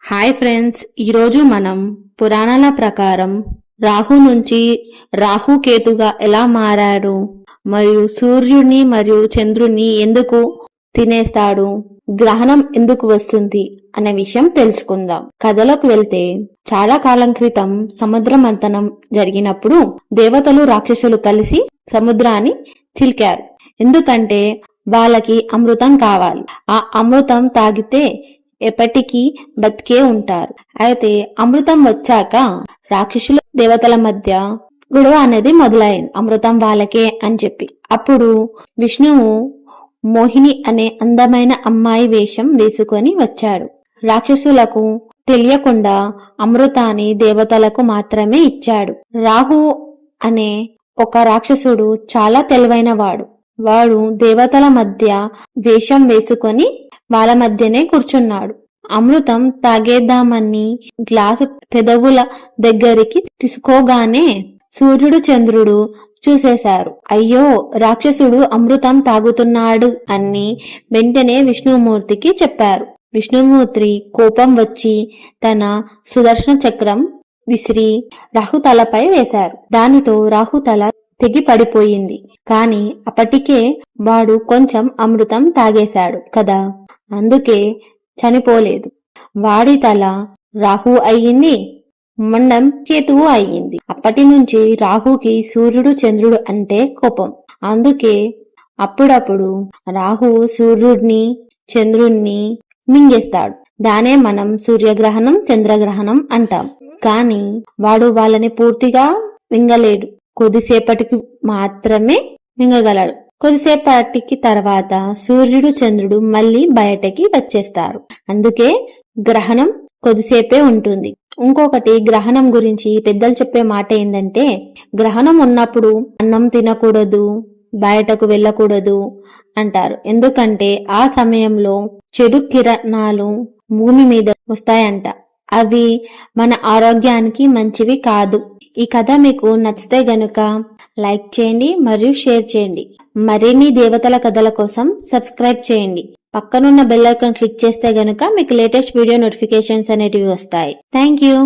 Hi friends, ఈరోజు మనం పురాణాల ప్రకారం రాహు నుంచి రాహుకేతుగా ఎలా మారాడు, మరియు సూర్యుడిని మరియు చంద్రుణ్ణి ఎందుకు తినేస్తాడు, గ్రహణం ఎందుకు వస్తుంది అనే విషయం తెలుసుకుందాం. కథలోకి వెళ్తే చాలా కాలం క్రితం సముద్ర మంథనం జరిగినప్పుడు దేవతలు రాక్షసులు కలిసి సముద్రాన్ని చిలికారు. ఎందుకంటే వాళ్ళకి అమృతం కావాలి. ఆ అమృతం తాగితే ఎప్పటికీ బతికే ఉంటారు. అయితే అమృతం వచ్చాక రాక్షసుల దేవతల మధ్య గొడవ అనేది మొదలైంది, అమృతం వాళ్ళకే అని చెప్పి. అప్పుడు విష్ణువు మోహిని అనే అందమైన అమ్మాయి వేషం వేసుకొని వచ్చాడు. రాక్షసులకు తెలియకుండా అమృతాన్ని దేవతలకు మాత్రమే ఇచ్చాడు. రాహు అనే ఒక రాక్షసుడు చాలా తెలివైన వాడు దేవతల మధ్య వేషం వేసుకొని వాళ్ళ మధ్యనే కూర్చున్నాడు. అమృతం తాగేద్దామని గ్లాసు పెదవుల దగ్గరికి తీసుకోగానే సూర్యుడు చంద్రుడు చూసేశారు. అయ్యో, రాక్షసుడు అమృతం తాగుతున్నాడు అని వెంటనే విష్ణుమూర్తికి చెప్పారు. విష్ణుమూర్తి కోపం వచ్చి తన సుదర్శన చక్రం విసిరి రాహు తలపై వేశారు. దానితో రాహు తల తెగి పడిపోయింది. కాని అప్పటికే వాడు కొంచెం అమృతం తాగేశాడు కదా, అందుకే చనిపోలేదు. వాడి తల రాహు అయ్యింది, మొండం కేతువు అయ్యింది. అప్పటి నుంచి రాహుకి సూర్యుడు చంద్రుడు అంటే కోపం. అందుకే అప్పుడప్పుడు రాహు సూర్యుడిని చంద్రుణ్ణి మింగేస్తాడు. దానే మనం సూర్యగ్రహణం చంద్రగ్రహణం అంటాం. కాని వాడు వాళ్ళని పూర్తిగా మింగలేడు, కొద్దిసేపటికి మాత్రమే మింగగలడు. కొద్దిసేపటికి తర్వాత సూర్యుడు చంద్రుడు మళ్ళీ బయటకి వచ్చేస్తారు. అందుకే గ్రహణం కొద్దిసేపే ఉంటుంది. ఇంకొకటి, గ్రహణం గురించి పెద్దలు చెప్పే మాట ఏంటంటే, గ్రహణం ఉన్నప్పుడు అన్నం తినకూడదు, బయటకు వెళ్ళకూడదు అంటారు. ఎందుకంటే ఆ సమయంలో చెడు కిరణాలు భూమి మీద వస్తాయంట. అవి మన ఆరోగ్యానికి మంచివి కాదు. ఈ కథ మీకు నచ్చితే గనుక లైక్ చేయండి మరియు షేర్ చేయండి. మరిన్ని దేవతల కథల కోసం సబ్స్క్రైబ్ చేయండి. పక్కనున్న బెల్ ఐకాన్ క్లిక్ చేస్తే గనుక మీకు లేటెస్ట్ వీడియో నోటిఫికేషన్స్ అనేటివి వస్తాయి. Thank you.